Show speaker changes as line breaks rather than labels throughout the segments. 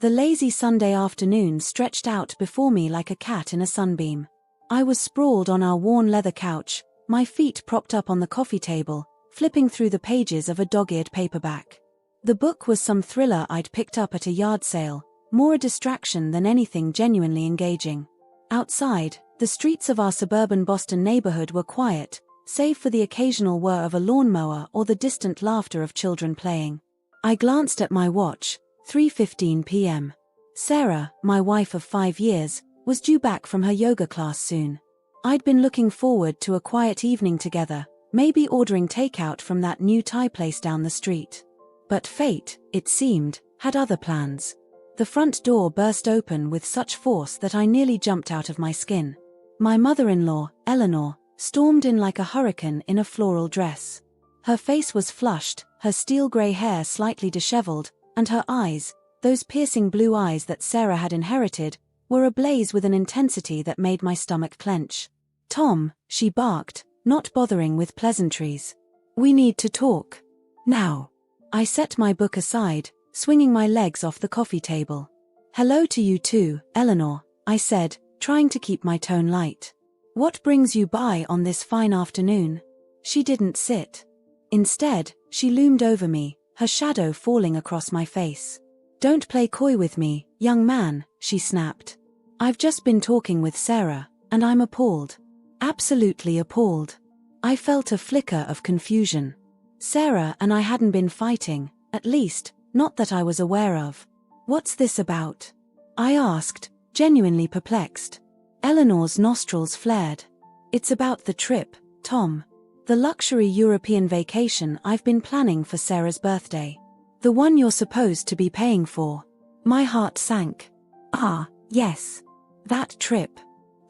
The lazy Sunday afternoon stretched out before me like a cat in a sunbeam. I was sprawled on our worn leather couch, my feet propped up on the coffee table, flipping through the pages of a dog-eared paperback. The book was some thriller I'd picked up at a yard sale, more a distraction than anything genuinely engaging. Outside, the streets of our suburban Boston neighborhood were quiet, save for the occasional whir of a lawnmower or the distant laughter of children playing. I glanced at my watch, 3:15 p.m. Sarah, my wife of 5 years, was due back from her yoga class soon. I'd been looking forward to a quiet evening together, maybe ordering takeout from that new Thai place down the street. But fate, it seemed, had other plans. The front door burst open with such force that I nearly jumped out of my skin. My mother-in-law, Eleanor, stormed in like a hurricane in a floral dress. Her face was flushed, her steel-gray hair slightly disheveled, and her eyes, those piercing blue eyes that Sarah had inherited, were ablaze with an intensity that made my stomach clench. "Tom," she barked, not bothering with pleasantries. "We need to talk. Now." I set my book aside, swinging my legs off the coffee table. "Hello to you too, Eleanor," I said, trying to keep my tone light. "What brings you by on this fine afternoon?" She didn't sit. Instead, she loomed over me, her shadow falling across my face. "Don't play coy with me, young man," she snapped. "I've just been talking with Sarah, and I'm appalled. Absolutely appalled." I felt a flicker of confusion. Sarah and I hadn't been fighting, at least, not that I was aware of. "What's this about?" I asked, genuinely perplexed. Eleanor's nostrils flared. "It's about the trip, Tom. The luxury European vacation I've been planning for Sarah's birthday. The one you're supposed to be paying for." My heart sank. Ah, yes. That trip.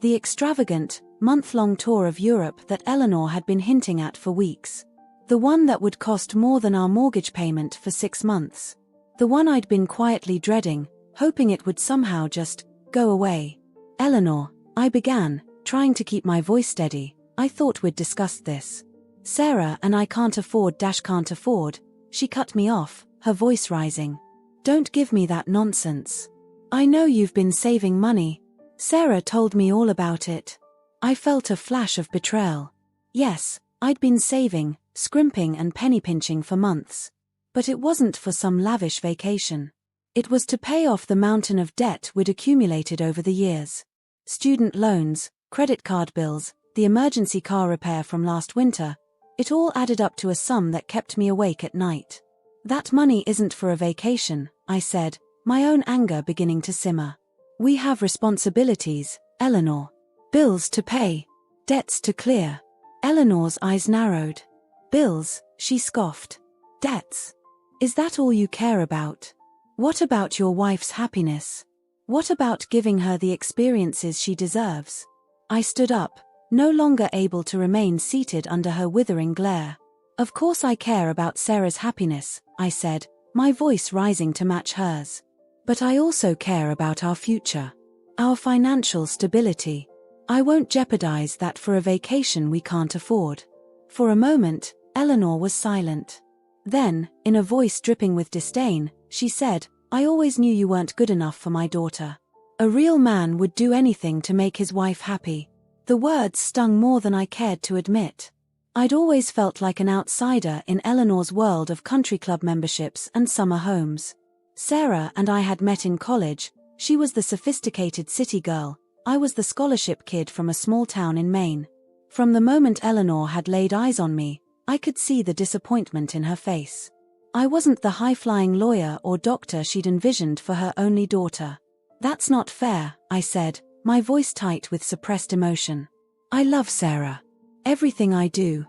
The extravagant, month-long tour of Europe that Eleanor had been hinting at for weeks. The one that would cost more than our mortgage payment for 6 months. The one I'd been quietly dreading, hoping it would somehow just go away. "Eleanor," I began, trying to keep my voice steady, "I thought we'd discussed this." "Sarah and I can't afford," she cut me off, her voice rising. "Don't give me that nonsense. I know you've been saving money. Sarah told me all about it." I felt a flash of betrayal. Yes, I'd been saving, scrimping and penny-pinching for months. But it wasn't for some lavish vacation. It was to pay off the mountain of debt we'd accumulated over the years. Student loans, credit card bills, the emergency car repair from last winter. It all added up to a sum that kept me awake at night. "That money isn't for a vacation," I said, my own anger beginning to simmer. "We have responsibilities, Eleanor. Bills to pay. Debts to clear." Eleanor's eyes narrowed. "Bills," she scoffed. "Debts? Is that all you care about? What about your wife's happiness? What about giving her the experiences she deserves?" I stood up, no longer able to remain seated under her withering glare. "Of course I care about Sarah's happiness," I said, my voice rising to match hers. "But I also care about our future. Our financial stability. I won't jeopardize that for a vacation we can't afford." For a moment, Eleanor was silent. Then, in a voice dripping with disdain, she said, "I always knew you weren't good enough for my daughter. A real man would do anything to make his wife happy." The words stung more than I cared to admit. I'd always felt like an outsider in Eleanor's world of country club memberships and summer homes. Sarah and I had met in college. She was the sophisticated city girl, I was the scholarship kid from a small town in Maine. From the moment Eleanor had laid eyes on me, I could see the disappointment in her face. I wasn't the high-flying lawyer or doctor she'd envisioned for her only daughter. "That's not fair," I said, my voice tight with suppressed emotion. "I love Sarah. Everything I do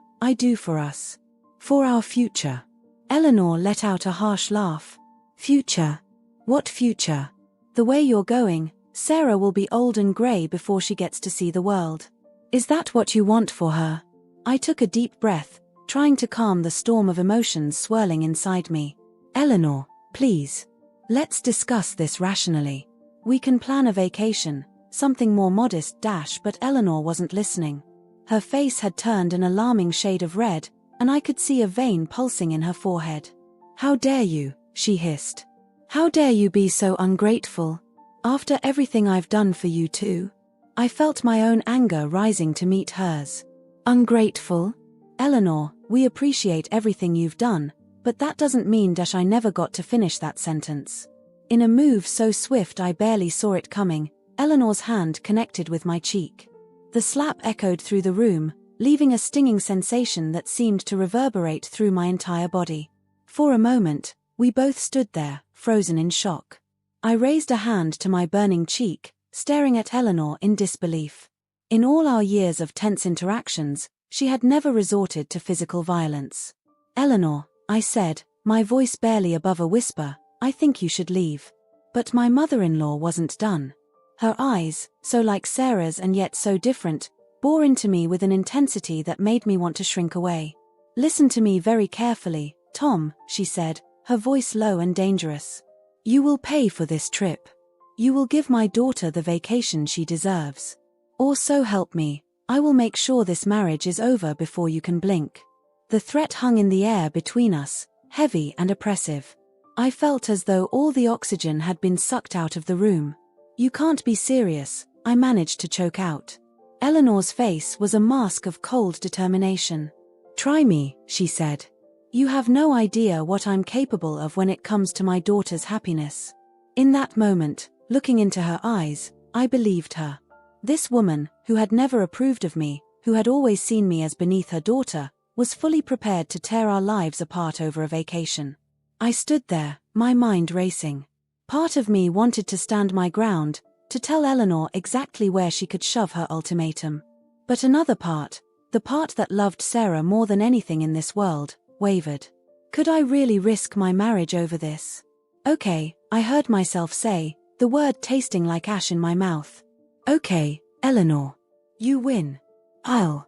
for us. For our future." Eleanor let out a harsh laugh. "Future? What future? The way you're going, Sarah will be old and grey before she gets to see the world. Is that what you want for her?" I took a deep breath, trying to calm the storm of emotions swirling inside me. "Eleanor, please. Let's discuss this rationally. We can plan a vacation, something more modest, but Eleanor wasn't listening. Her face had turned an alarming shade of red, and I could see a vein pulsing in her forehead. "How dare you?" she hissed. How dare you be so ungrateful? After everything I've done for you too. I felt my own anger rising to meet hers. Ungrateful? Eleanor, we appreciate everything you've done, but that doesn't mean that I never got to finish that sentence. In a move so swift I barely saw it coming, Eleanor's hand connected with my cheek. The slap echoed through the room, leaving a stinging sensation that seemed to reverberate through my entire body. For a moment, we both stood there, frozen in shock. I raised a hand to my burning cheek, staring at Eleanor in disbelief. In all our years of tense interactions, she had never resorted to physical violence. Eleanor, I said, my voice barely above a whisper, I think you should leave. But my mother-in-law wasn't done. Her eyes, so like Sarah's and yet so different, bore into me with an intensity that made me want to shrink away. Listen to me very carefully, Tom, she said, her voice low and dangerous. You will pay for this trip. You will give my daughter the vacation she deserves. Or so help me, I will make sure this marriage is over before you can blink. The threat hung in the air between us, heavy and oppressive. I felt as though all the oxygen had been sucked out of the room. You can't be serious, I managed to choke out. Eleanor's face was a mask of cold determination. Try me, she said. You have no idea what I'm capable of when it comes to my daughter's happiness. In that moment, looking into her eyes, I believed her. This woman, who had never approved of me, who had always seen me as beneath her daughter, was fully prepared to tear our lives apart over a vacation. I stood there, my mind racing. Part of me wanted to stand my ground, to tell Eleanor exactly where she could shove her ultimatum. But another part, the part that loved Sarah more than anything in this world, wavered. Could I really risk my marriage over this? Okay, I heard myself say, the word tasting like ash in my mouth. Okay, Eleanor. You win. I'll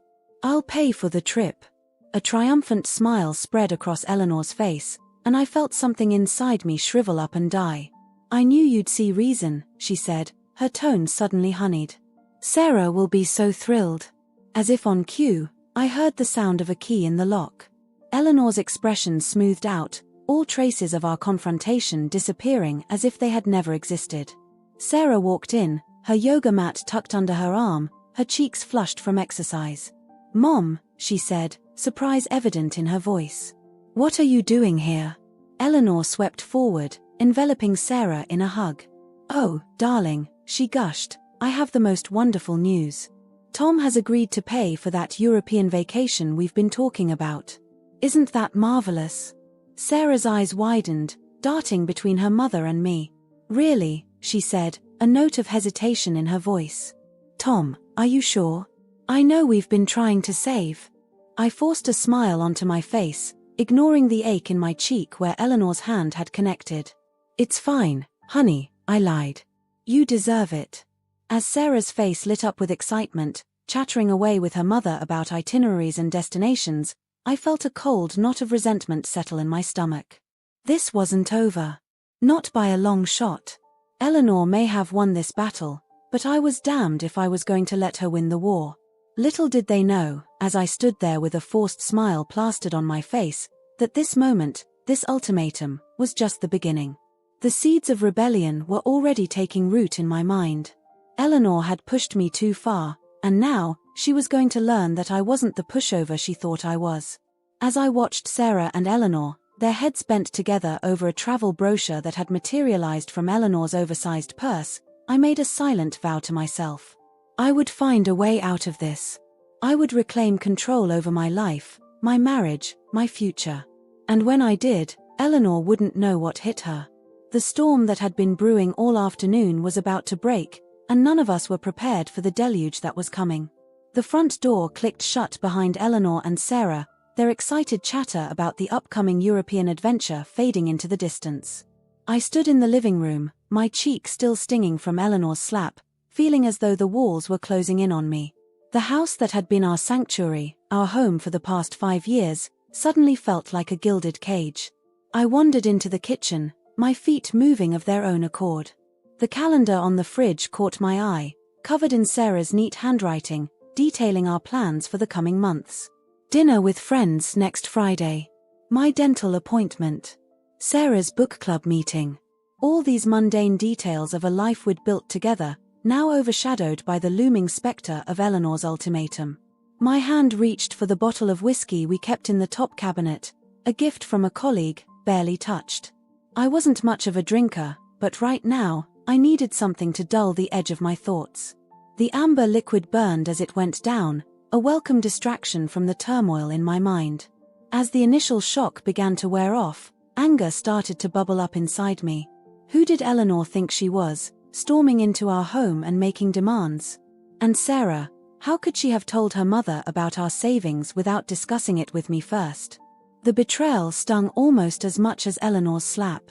pay for the trip. A triumphant smile spread across Eleanor's face, and I felt something inside me shrivel up and die. I knew you'd see reason, she said, her tone suddenly honeyed. Sarah will be so thrilled. As if on cue, I heard the sound of a key in the lock. Eleanor's expression smoothed out, all traces of our confrontation disappearing as if they had never existed. Sarah walked in, her yoga mat tucked under her arm, her cheeks flushed from exercise. Mom, she said, surprise evident in her voice. What are you doing here? Eleanor swept forward, enveloping Sarah in a hug. Oh, darling, she gushed, I have the most wonderful news. Tom has agreed to pay for that European vacation we've been talking about. Isn't that marvelous? Sarah's eyes widened, darting between her mother and me. Really, she said, a note of hesitation in her voice. Tom, are you sure? I know we've been trying to save. I forced a smile onto my face, ignoring the ache in my cheek where Eleanor's hand had connected. It's fine, honey, I lied. You deserve it. As Sarah's face lit up with excitement, chattering away with her mother about itineraries and destinations, I felt a cold knot of resentment settle in my stomach. This wasn't over. Not by a long shot. Eleanor may have won this battle, but I was damned if I was going to let her win the war. Little did they know, as I stood there with a forced smile plastered on my face, that this moment, this ultimatum, was just the beginning. The seeds of rebellion were already taking root in my mind. Eleanor had pushed me too far, and now, she was going to learn that I wasn't the pushover she thought I was. As I watched Sarah and Eleanor, their heads bent together over a travel brochure that had materialized from Eleanor's oversized purse, I made a silent vow to myself. I would find a way out of this. I would reclaim control over my life, my marriage, my future. And when I did, Eleanor wouldn't know what hit her. The storm that had been brewing all afternoon was about to break, and none of us were prepared for the deluge that was coming. The front door clicked shut behind Eleanor and Sarah, their excited chatter about the upcoming European adventure fading into the distance. I stood in the living room, my cheek still stinging from Eleanor's slap, feeling as though the walls were closing in on me. The house that had been our sanctuary, our home for the past 5 years, suddenly felt like a gilded cage. I wandered into the kitchen, my feet moving of their own accord. The calendar on the fridge caught my eye, covered in Sarah's neat handwriting, detailing our plans for the coming months. Dinner with friends next Friday. My dental appointment. Sarah's book club meeting. All these mundane details of a life we'd built together, now overshadowed by the looming specter of Eleanor's ultimatum. My hand reached for the bottle of whiskey we kept in the top cabinet, a gift from a colleague, barely touched. I wasn't much of a drinker, but right now, I needed something to dull the edge of my thoughts. The amber liquid burned as it went down, a welcome distraction from the turmoil in my mind. As the initial shock began to wear off, anger started to bubble up inside me. Who did Eleanor think she was, storming into our home and making demands? And Sarah, how could she have told her mother about our savings without discussing it with me first? The betrayal stung almost as much as Eleanor's slap.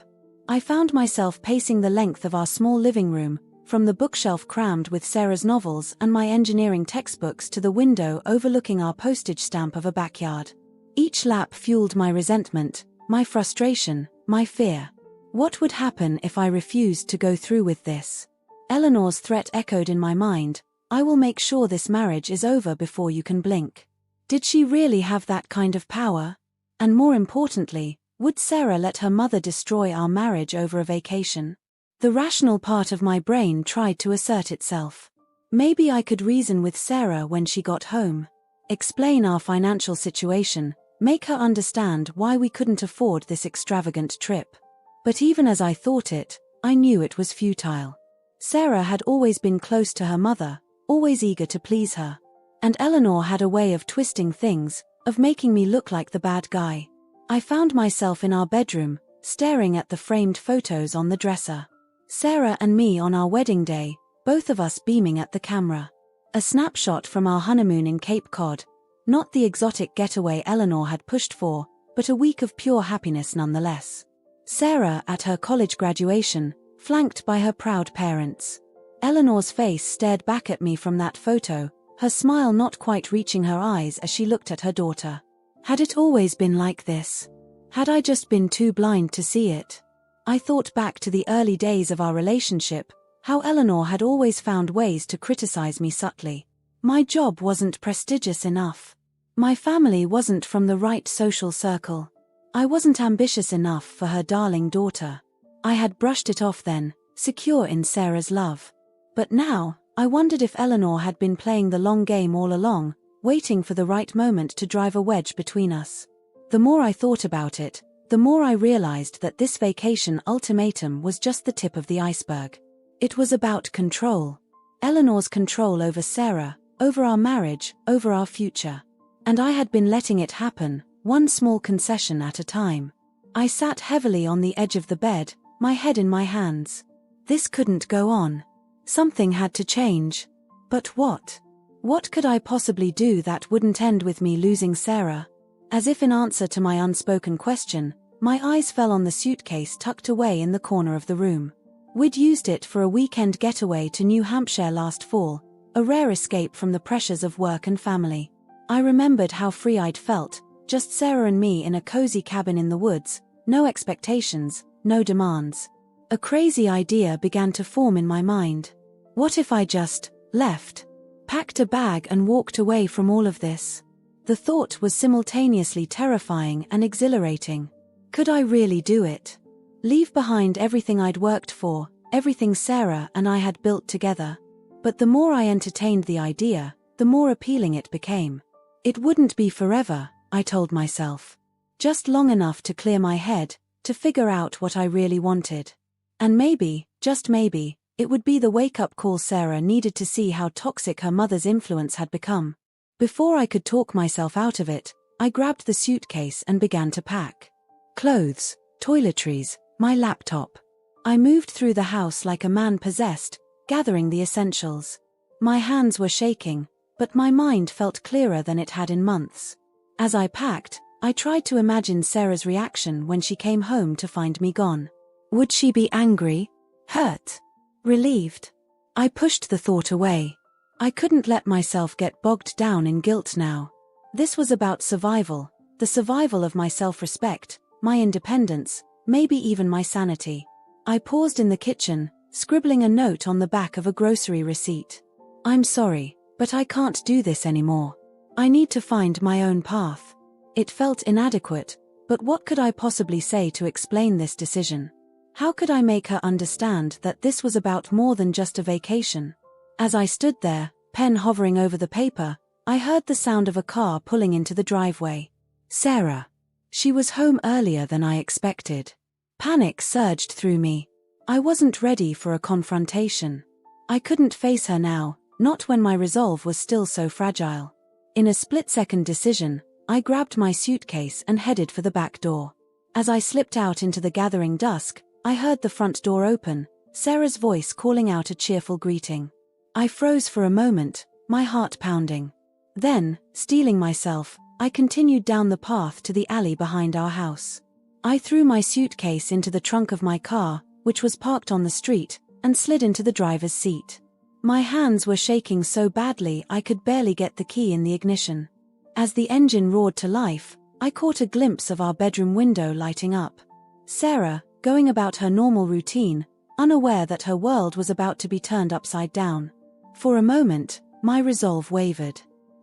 I found myself pacing the length of our small living room, from the bookshelf crammed with Sarah's novels and my engineering textbooks to the window overlooking our postage stamp of a backyard. Each lap fueled my resentment, my frustration, my fear. What would happen if I refused to go through with this? Eleanor's threat echoed in my mind, "I will make sure this marriage is over before you can blink." Did she really have that kind of power? And more importantly, would Sarah let her mother destroy our marriage over a vacation? The rational part of my brain tried to assert itself. Maybe I could reason with Sarah when she got home. Explain our financial situation, make her understand why we couldn't afford this extravagant trip. But even as I thought it, I knew it was futile. Sarah had always been close to her mother, always eager to please her. And Eleanor had a way of twisting things, of making me look like the bad guy. I found myself in our bedroom, staring at the framed photos on the dresser. Sarah and me on our wedding day, both of us beaming at the camera. A snapshot from our honeymoon in Cape Cod. Not the exotic getaway Eleanor had pushed for, but a week of pure happiness nonetheless. Sarah at her college graduation, flanked by her proud parents. Eleanor's face stared back at me from that photo, her smile not quite reaching her eyes as she looked at her daughter. Had it always been like this? Had I just been too blind to see it? I thought back to the early days of our relationship, how Eleanor had always found ways to criticize me subtly. My job wasn't prestigious enough. My family wasn't from the right social circle. I wasn't ambitious enough for her darling daughter. I had brushed it off then, secure in Sarah's love. But now, I wondered if Eleanor had been playing the long game all along, waiting for the right moment to drive a wedge between us. The more I thought about it, the more I realized that this vacation ultimatum was just the tip of the iceberg. It was about control. Eleanor's control over Sarah, over our marriage, over our future. And I had been letting it happen, one small concession at a time. I sat heavily on the edge of the bed, my head in my hands. This couldn't go on. Something had to change. But what? What could I possibly do that wouldn't end with me losing Sarah? As if in answer to my unspoken question, my eyes fell on the suitcase tucked away in the corner of the room. We'd used it for a weekend getaway to New Hampshire last fall, a rare escape from the pressures of work and family. I remembered how free I'd felt, just Sarah and me in a cozy cabin in the woods, no expectations, no demands. A crazy idea began to form in my mind. What if I just left? Packed a bag and walked away from all of this? The thought was simultaneously terrifying and exhilarating. Could I really do it? Leave behind everything I'd worked for, everything Sarah and I had built together. But the more I entertained the idea, the more appealing it became. It wouldn't be forever, I told myself. Just long enough to clear my head, to figure out what I really wanted. And maybe, just maybe, it would be the wake-up call Sarah needed to see how toxic her mother's influence had become. Before I could talk myself out of it, I grabbed the suitcase and began to pack. Clothes, toiletries, my laptop. I moved through the house like a man possessed, gathering the essentials. My hands were shaking, but my mind felt clearer than it had in months. As I packed, I tried to imagine Sarah's reaction when she came home to find me gone. Would she be angry? Hurt? Relieved? I pushed the thought away. I couldn't let myself get bogged down in guilt now. This was about survival, the survival of my self-respect, my independence, maybe even my sanity. I paused in the kitchen, scribbling a note on the back of a grocery receipt. I'm sorry, but I can't do this anymore. I need to find my own path. It felt inadequate, but what could I possibly say to explain this decision? How could I make her understand that this was about more than just a vacation? As I stood there, pen hovering over the paper, I heard the sound of a car pulling into the driveway. Sarah. She was home earlier than I expected. Panic surged through me. I wasn't ready for a confrontation. I couldn't face her now, not when my resolve was still so fragile. In a split-second decision, I grabbed my suitcase and headed for the back door. As I slipped out into the gathering dusk, I heard the front door open, Sarah's voice calling out a cheerful greeting. I froze for a moment, my heart pounding. Then, steeling myself, I continued down the path to the alley behind our house. I threw my suitcase into the trunk of my car, which was parked on the street, and slid into the driver's seat. My hands were shaking so badly I could barely get the key in the ignition. As the engine roared to life, I caught a glimpse of our bedroom window lighting up. Sarah, going about her normal routine, unaware that her world was about to be turned upside down. For a moment, my resolve wavered.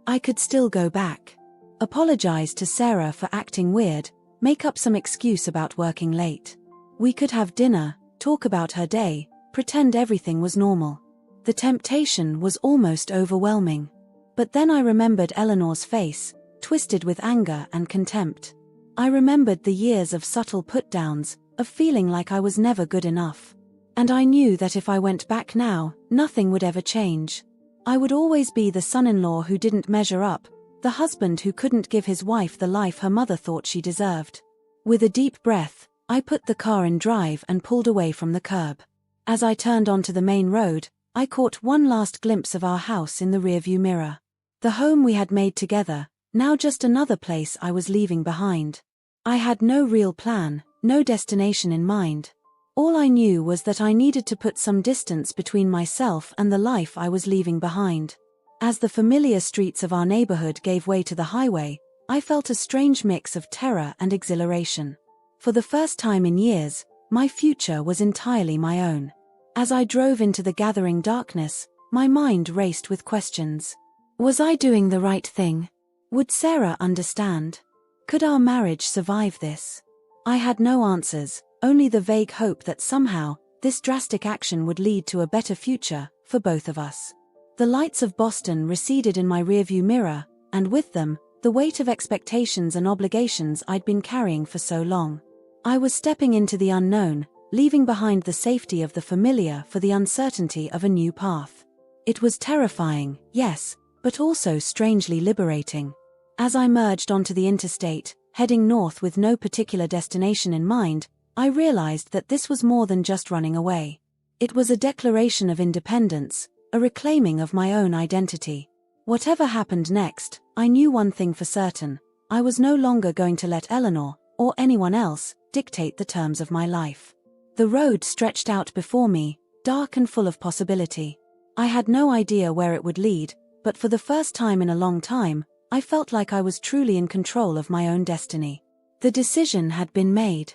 I could still go back. Apologize to Sarah for acting weird, make up some excuse about working late. We could have dinner, talk about her day, pretend everything was normal. The temptation was almost overwhelming. But then I remembered Eleanor's face, twisted with anger and contempt. I remembered the years of subtle put-downs, of feeling like I was never good enough. And I knew that if I went back now, nothing would ever change. I would always be the son-in-law who didn't measure up, the husband who couldn't give his wife the life her mother thought she deserved. With a deep breath, I put the car in drive and pulled away from the curb. As I turned onto the main road, I caught one last glimpse of our house in the rearview mirror. The home we had made together, now just another place I was leaving behind. I had no real plan, no destination in mind. All I knew was that I needed to put some distance between myself and the life I was leaving behind. As the familiar streets of our neighborhood gave way to the highway, I felt a strange mix of terror and exhilaration. For the first time in years, my future was entirely my own. As I drove into the gathering darkness, my mind raced with questions. Was I doing the right thing? Would Sarah understand? Could our marriage survive this? I had no answers, only the vague hope that somehow, this drastic action would lead to a better future, for both of us. The lights of Boston receded in my rearview mirror, and with them, the weight of expectations and obligations I'd been carrying for so long. I was stepping into the unknown, leaving behind the safety of the familiar for the uncertainty of a new path. It was terrifying, yes, but also strangely liberating. As I merged onto the interstate, heading north with no particular destination in mind, I realized that this was more than just running away. It was a declaration of independence, a reclaiming of my own identity. Whatever happened next, I knew one thing for certain: I was no longer going to let Eleanor, or anyone else, dictate the terms of my life. The road stretched out before me, dark and full of possibility. I had no idea where it would lead, but for the first time in a long time, I felt like I was truly in control of my own destiny. The decision had been made.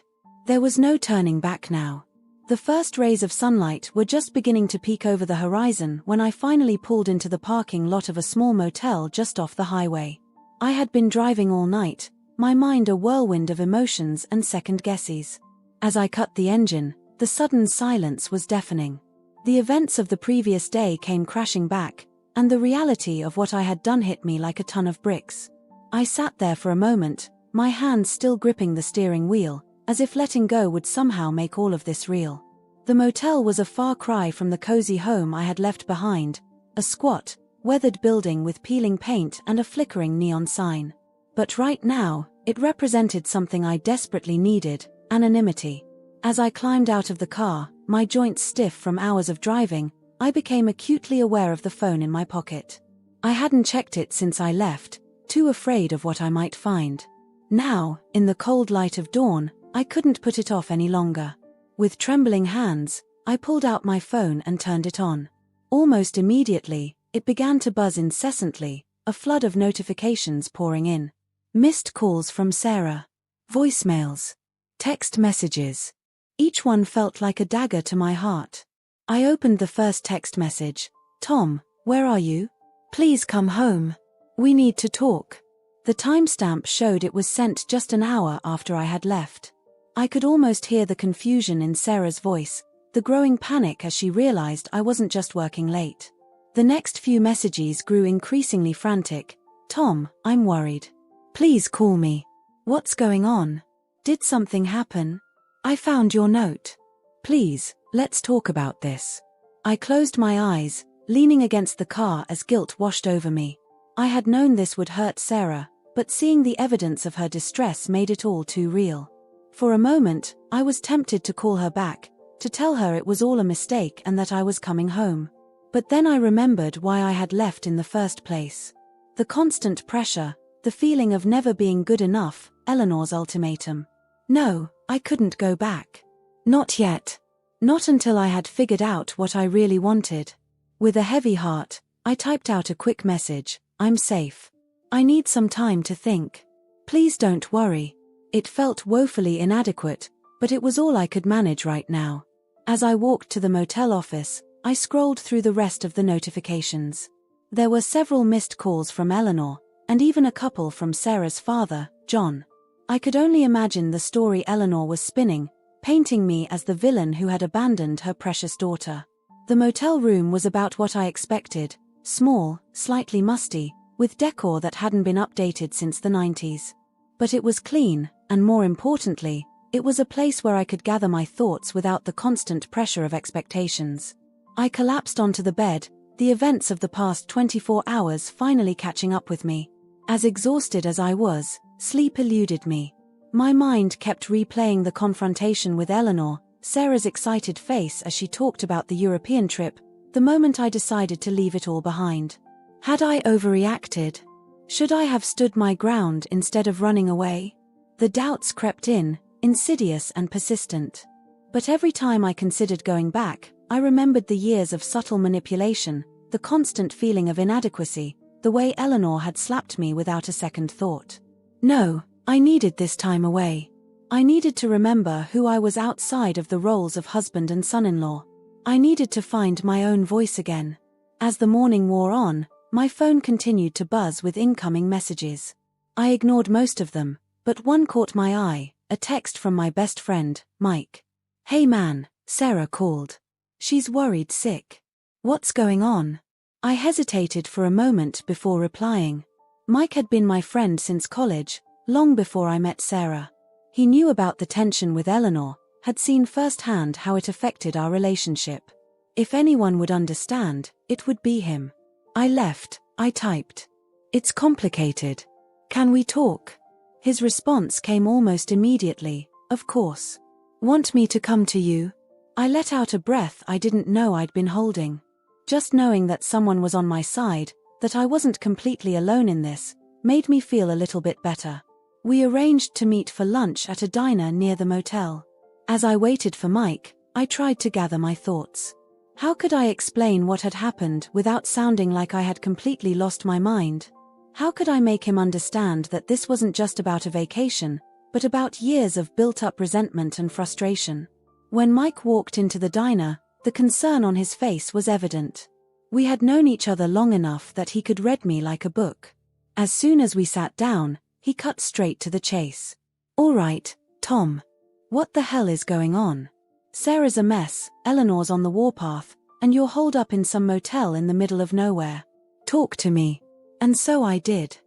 There was no turning back now. The first rays of sunlight were just beginning to peek over the horizon when I finally pulled into the parking lot of a small motel just off the highway. I had been driving all night, my mind a whirlwind of emotions and second guesses. As I cut the engine, the sudden silence was deafening. The events of the previous day came crashing back, and the reality of what I had done hit me like a ton of bricks. I sat there for a moment, my hands still gripping the steering wheel, as if letting go would somehow make all of this real. The motel was a far cry from the cozy home I had left behind, a squat, weathered building with peeling paint and a flickering neon sign. But right now, it represented something I desperately needed: anonymity. As I climbed out of the car, my joints stiff from hours of driving, I became acutely aware of the phone in my pocket. I hadn't checked it since I left, too afraid of what I might find. Now, in the cold light of dawn, I couldn't put it off any longer. With trembling hands, I pulled out my phone and turned it on. Almost immediately, it began to buzz incessantly, a flood of notifications pouring in. Missed calls from Sarah. Voicemails. Text messages. Each one felt like a dagger to my heart. I opened the first text message. "Tom, where are you? Please come home. We need to talk." The timestamp showed it was sent just an hour after I had left. I could almost hear the confusion in Sarah's voice, the growing panic as she realized I wasn't just working late. The next few messages grew increasingly frantic. Tom, I'm worried. Please call me. What's going on? Did something happen? I found your note. Please, let's talk about this. I closed my eyes, leaning against the car as guilt washed over me. I had known this would hurt Sarah, but seeing the evidence of her distress made it all too real. For a moment, I was tempted to call her back, to tell her it was all a mistake and that I was coming home. But then I remembered why I had left in the first place. The constant pressure, the feeling of never being good enough, Eleanor's ultimatum. No, I couldn't go back. Not yet. Not until I had figured out what I really wanted. With a heavy heart, I typed out a quick message. I'm safe. I need some time to think. Please don't worry. It felt woefully inadequate, but it was all I could manage right now. As I walked to the motel office, I scrolled through the rest of the notifications. There were several missed calls from Eleanor, and even a couple from Sarah's father, John. I could only imagine the story Eleanor was spinning, painting me as the villain who had abandoned her precious daughter. The motel room was about what I expected, small, slightly musty, with decor that hadn't been updated since the 90s. But it was clean, and more importantly, it was a place where I could gather my thoughts without the constant pressure of expectations. I collapsed onto the bed, the events of the past 24 hours finally catching up with me. As exhausted as I was, sleep eluded me. My mind kept replaying the confrontation with Eleanor, Sarah's excited face as she talked about the European trip, the moment I decided to leave it all behind. Had I overreacted? Should I have stood my ground instead of running away? The doubts crept in, insidious and persistent. But every time I considered going back, I remembered the years of subtle manipulation, the constant feeling of inadequacy, the way Eleanor had slapped me without a second thought. No, I needed this time away. I needed to remember who I was outside of the roles of husband and son-in-law. I needed to find my own voice again. As the morning wore on, my phone continued to buzz with incoming messages. I ignored most of them, but one caught my eye, a text from my best friend, Mike. Hey man, Sarah called. She's worried sick. What's going on? I hesitated for a moment before replying. Mike had been my friend since college, long before I met Sarah. He knew about the tension with Eleanor, had seen firsthand how it affected our relationship. If anyone would understand, it would be him. I left, I typed. It's complicated. Can we talk? His response came almost immediately, of course. Want me to come to you? I let out a breath I didn't know I'd been holding. Just knowing that someone was on my side, that I wasn't completely alone in this, made me feel a little bit better. We arranged to meet for lunch at a diner near the motel. As I waited for Mike, I tried to gather my thoughts. How could I explain what had happened without sounding like I had completely lost my mind? How could I make him understand that this wasn't just about a vacation, but about years of built-up resentment and frustration? When Mike walked into the diner, the concern on his face was evident. We had known each other long enough that he could read me like a book. As soon as we sat down, he cut straight to the chase. All right, Tom. What the hell is going on? Sarah's a mess, Eleanor's on the warpath, and you're holed up in some motel in the middle of nowhere. Talk to me. And so I did.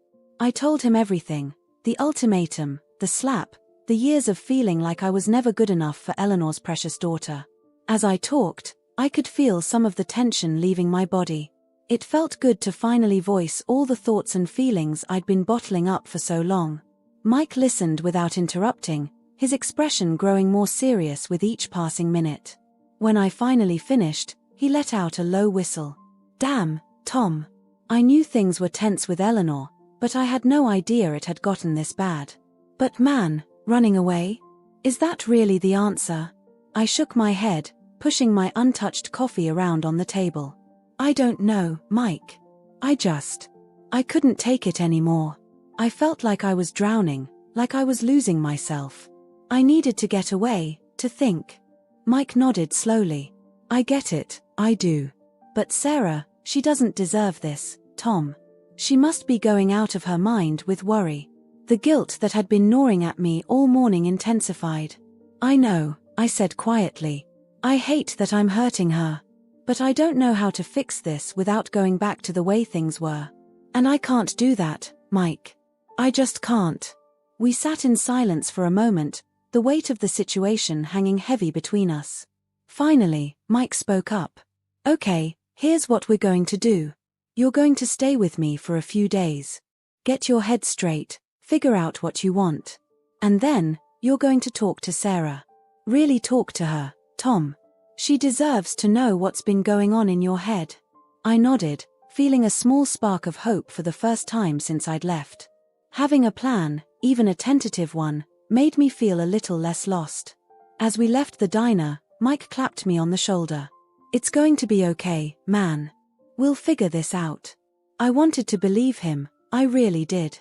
I told him everything, the ultimatum, the slap, the years of feeling like I was never good enough for Eleanor's precious daughter. As I talked, I could feel some of the tension leaving my body. It felt good to finally voice all the thoughts and feelings I'd been bottling up for so long. Mike listened without interrupting, his expression growing more serious with each passing minute. When I finally finished, he let out a low whistle. Damn, Tom. I knew things were tense with Eleanor, but I had no idea it had gotten this bad. But man, running away? Is that really the answer? I shook my head, pushing my untouched coffee around on the table. I don't know, Mike. I couldn't take it anymore. I felt like I was drowning, like I was losing myself. I needed to get away, to think. Mike nodded slowly. I get it, I do. But Sarah, she doesn't deserve this, Tom. She must be going out of her mind with worry. The guilt that had been gnawing at me all morning intensified. I know, I said quietly. I hate that I'm hurting her. But I don't know how to fix this without going back to the way things were. And I can't do that, Mike. I just can't. We sat in silence for a moment, the weight of the situation hanging heavy between us. Finally, Mike spoke up. Okay, here's what we're going to do. You're going to stay with me for a few days. Get your head straight, figure out what you want. And then, you're going to talk to Sarah. Really talk to her, Tom. She deserves to know what's been going on in your head. I nodded, feeling a small spark of hope for the first time since I'd left. Having a plan, even a tentative one, made me feel a little less lost. As we left the diner, Mike clapped me on the shoulder. It's going to be okay, man. We'll figure this out. I wanted to believe him, I really did.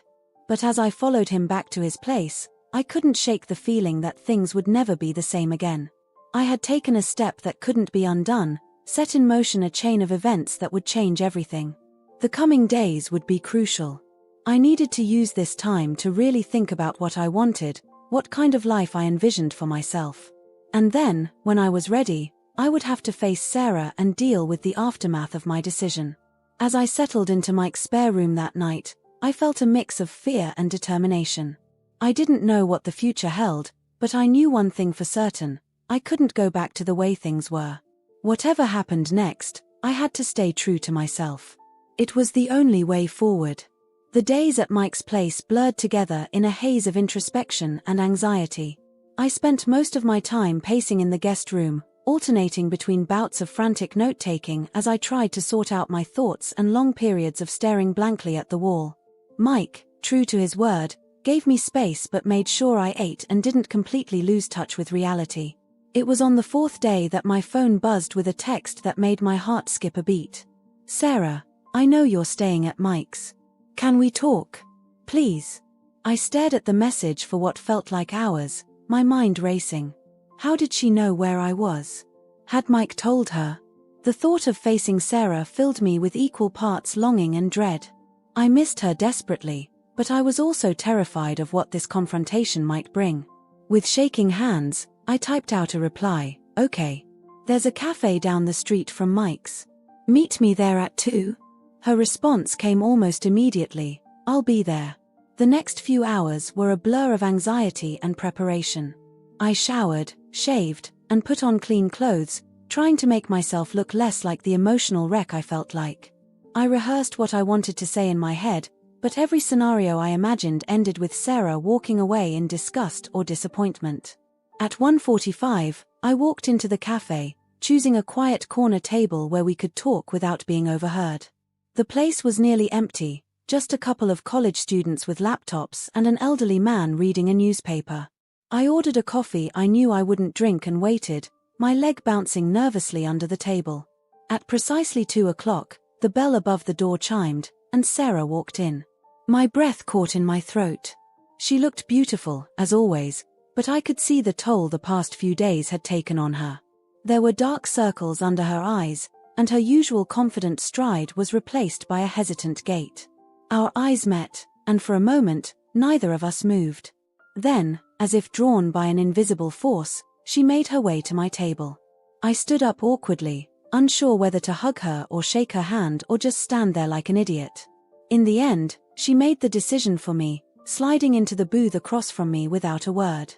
But as I followed him back to his place, I couldn't shake the feeling that things would never be the same again. I had taken a step that couldn't be undone, set in motion a chain of events that would change everything. The coming days would be crucial. I needed to use this time to really think about what I wanted, what kind of life I envisioned for myself. And then, when I was ready, I would have to face Sarah and deal with the aftermath of my decision. As I settled into Mike's spare room that night, I felt a mix of fear and determination. I didn't know what the future held, but I knew one thing for certain. I couldn't go back to the way things were. Whatever happened next, I had to stay true to myself. It was the only way forward. The days at Mike's place blurred together in a haze of introspection and anxiety. I spent most of my time pacing in the guest room, alternating between bouts of frantic note-taking as I tried to sort out my thoughts and long periods of staring blankly at the wall. Mike, true to his word, gave me space but made sure I ate and didn't completely lose touch with reality. It was on the fourth day that my phone buzzed with a text that made my heart skip a beat. Sarah, I know you're staying at Mike's. Can we talk? Please. I stared at the message for what felt like hours, my mind racing. How did she know where I was? Had Mike told her? The thought of facing Sarah filled me with equal parts longing and dread. I missed her desperately, but I was also terrified of what this confrontation might bring. With shaking hands, I typed out a reply, okay. There's a cafe down the street from Mike's. Meet me there at 2. Her response came almost immediately, I'll be there. The next few hours were a blur of anxiety and preparation. I showered, shaved, and put on clean clothes, trying to make myself look less like the emotional wreck I felt like. I rehearsed what I wanted to say in my head, but every scenario I imagined ended with Sarah walking away in disgust or disappointment. At 1:45, I walked into the cafe, choosing a quiet corner table where we could talk without being overheard. The place was nearly empty, just a couple of college students with laptops and an elderly man reading a newspaper. I ordered a coffee I knew I wouldn't drink and waited, my leg bouncing nervously under the table. At precisely 2 o'clock, the bell above the door chimed, and Sarah walked in. My breath caught in my throat. She looked beautiful, as always, but I could see the toll the past few days had taken on her. There were dark circles under her eyes, and her usual confident stride was replaced by a hesitant gait. Our eyes met, and for a moment, neither of us moved. Then, as if drawn by an invisible force, she made her way to my table. I stood up awkwardly, unsure whether to hug her or shake her hand or just stand there like an idiot. In the end, she made the decision for me, sliding into the booth across from me without a word.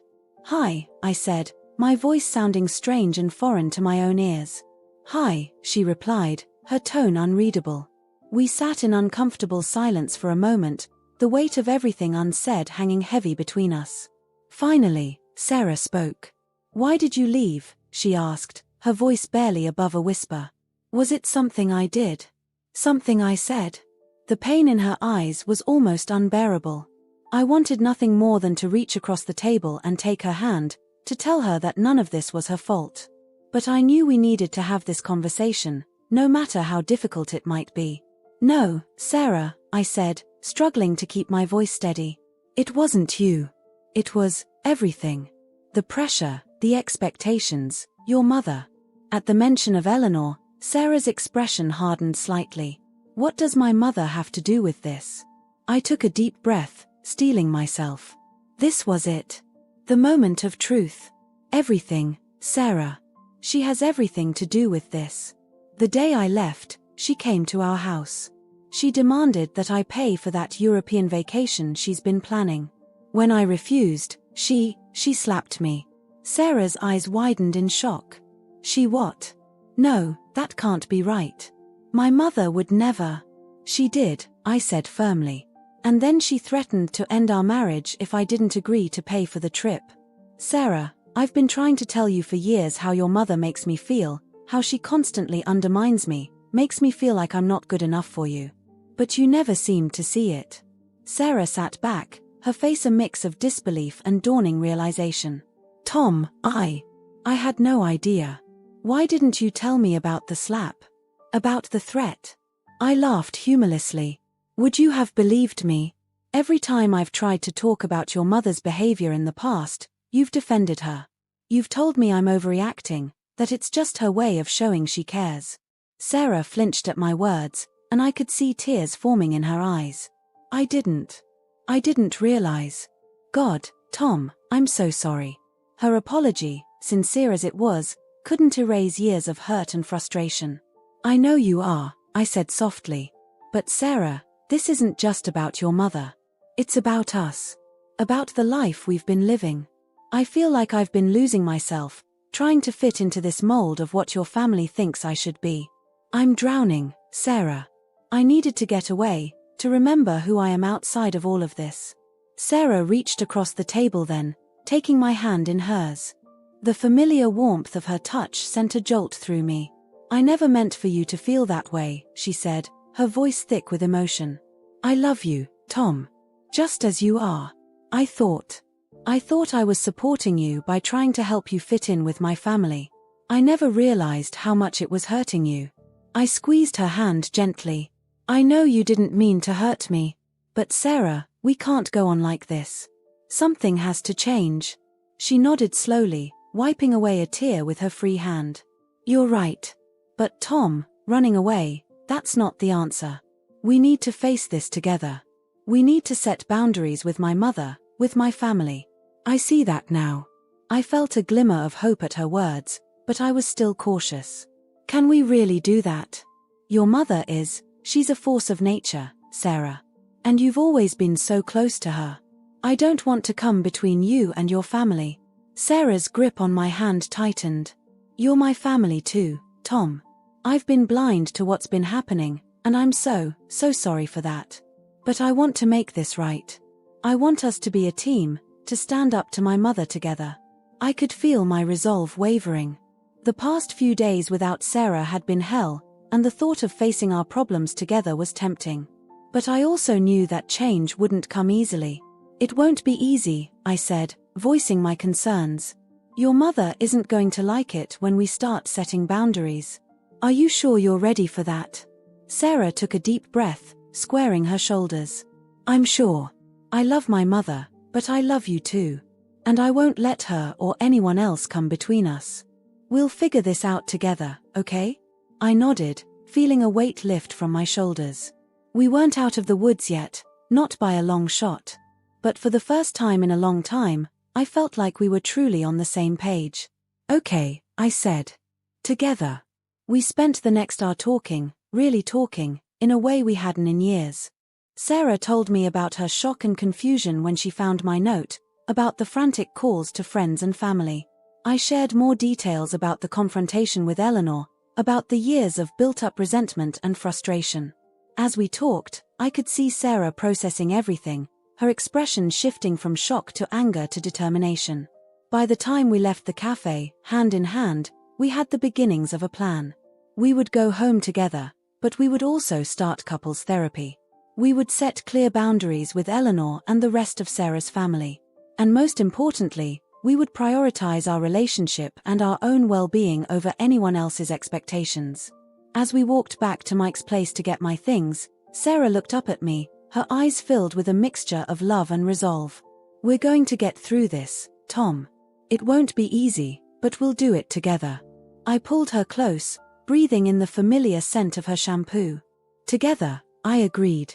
Hi, I said, my voice sounding strange and foreign to my own ears. Hi, she replied, her tone unreadable. We sat in uncomfortable silence for a moment, the weight of everything unsaid hanging heavy between us. Finally, Sarah spoke. Why did you leave? She asked, her voice barely above a whisper. Was it something I did? Something I said? The pain in her eyes was almost unbearable. I wanted nothing more than to reach across the table and take her hand, to tell her that none of this was her fault. But I knew we needed to have this conversation, no matter how difficult it might be. No, Sarah, I said, struggling to keep my voice steady. It wasn't you. It was everything. The pressure, the expectations, your mother. At the mention of Eleanor, Sarah's expression hardened slightly. What does my mother have to do with this? I took a deep breath, steeling myself. This was it. The moment of truth. Everything, Sarah. She has everything to do with this. The day I left, she came to our house. She demanded that I pay for that European vacation she's been planning. When I refused, she slapped me. Sarah's eyes widened in shock. She what? No, that can't be right. My mother would never. She did, I said firmly. And then she threatened to end our marriage if I didn't agree to pay for the trip. Sarah, I've been trying to tell you for years how your mother makes me feel, how she constantly undermines me, makes me feel like I'm not good enough for you. But you never seemed to see it. Sarah sat back, her face a mix of disbelief and dawning realization. Tom, I had no idea. Why didn't you tell me about the slap? About the threat? I laughed humorlessly. Would you have believed me? Every time I've tried to talk about your mother's behavior in the past, you've defended her. You've told me I'm overreacting, that it's just her way of showing she cares. Sarah flinched at my words, and I could see tears forming in her eyes. I didn't realize. God, Tom, I'm so sorry. Her apology, sincere as it was, couldn't erase years of hurt and frustration. I know you are, I said softly. But Sarah, this isn't just about your mother. It's about us. About the life we've been living. I feel like I've been losing myself, trying to fit into this mold of what your family thinks I should be. I'm drowning, Sarah. I needed to get away, to remember who I am outside of all of this. Sarah reached across the table then, taking my hand in hers. The familiar warmth of her touch sent a jolt through me. I never meant for you to feel that way, she said, her voice thick with emotion. I love you, Tom. Just as you are. I thought I was supporting you by trying to help you fit in with my family. I never realized how much it was hurting you. I squeezed her hand gently. I know you didn't mean to hurt me. But Sarah, we can't go on like this. Something has to change. She nodded slowly, wiping away a tear with her free hand. You're right. But Tom, running away, that's not the answer. We need to face this together. We need to set boundaries with my mother, with my family. I see that now. I felt a glimmer of hope at her words, but I was still cautious. Can we really do that? Your mother she's a force of nature, Sarah. And you've always been so close to her. I don't want to come between you and your family. Sarah's grip on my hand tightened. You're my family too, Tom. I've been blind to what's been happening, and I'm so sorry for that. But I want to make this right. I want us to be a team, to stand up to my mother together. I could feel my resolve wavering. The past few days without Sarah had been hell, and the thought of facing our problems together was tempting. But I also knew that change wouldn't come easily. It won't be easy, I said, voicing my concerns. Your mother isn't going to like it when we start setting boundaries. Are you sure you're ready for that? Sarah took a deep breath, squaring her shoulders. I'm sure. I love my mother, but I love you too. And I won't let her or anyone else come between us. We'll figure this out together, okay? I nodded, feeling a weight lift from my shoulders. We weren't out of the woods yet, not by a long shot. But for the first time in a long time, I felt like we were truly on the same page. Okay, I said. Together. We spent the next hour talking, really talking, in a way we hadn't in years. Sarah told me about her shock and confusion when she found my note, about the frantic calls to friends and family. I shared more details about the confrontation with Eleanor, about the years of built-up resentment and frustration. As we talked, I could see Sarah processing everything, her expression shifting from shock to anger to determination. By the time we left the cafe, hand in hand, we had the beginnings of a plan. We would go home together, but we would also start couples therapy. We would set clear boundaries with Eleanor and the rest of Sarah's family. And most importantly, we would prioritize our relationship and our own well-being over anyone else's expectations. As we walked back to Mike's place to get my things, Sarah looked up at me, her eyes filled with a mixture of love and resolve. We're going to get through this, Tom. It won't be easy, but we'll do it together. I pulled her close, breathing in the familiar scent of her shampoo. Together, I agreed.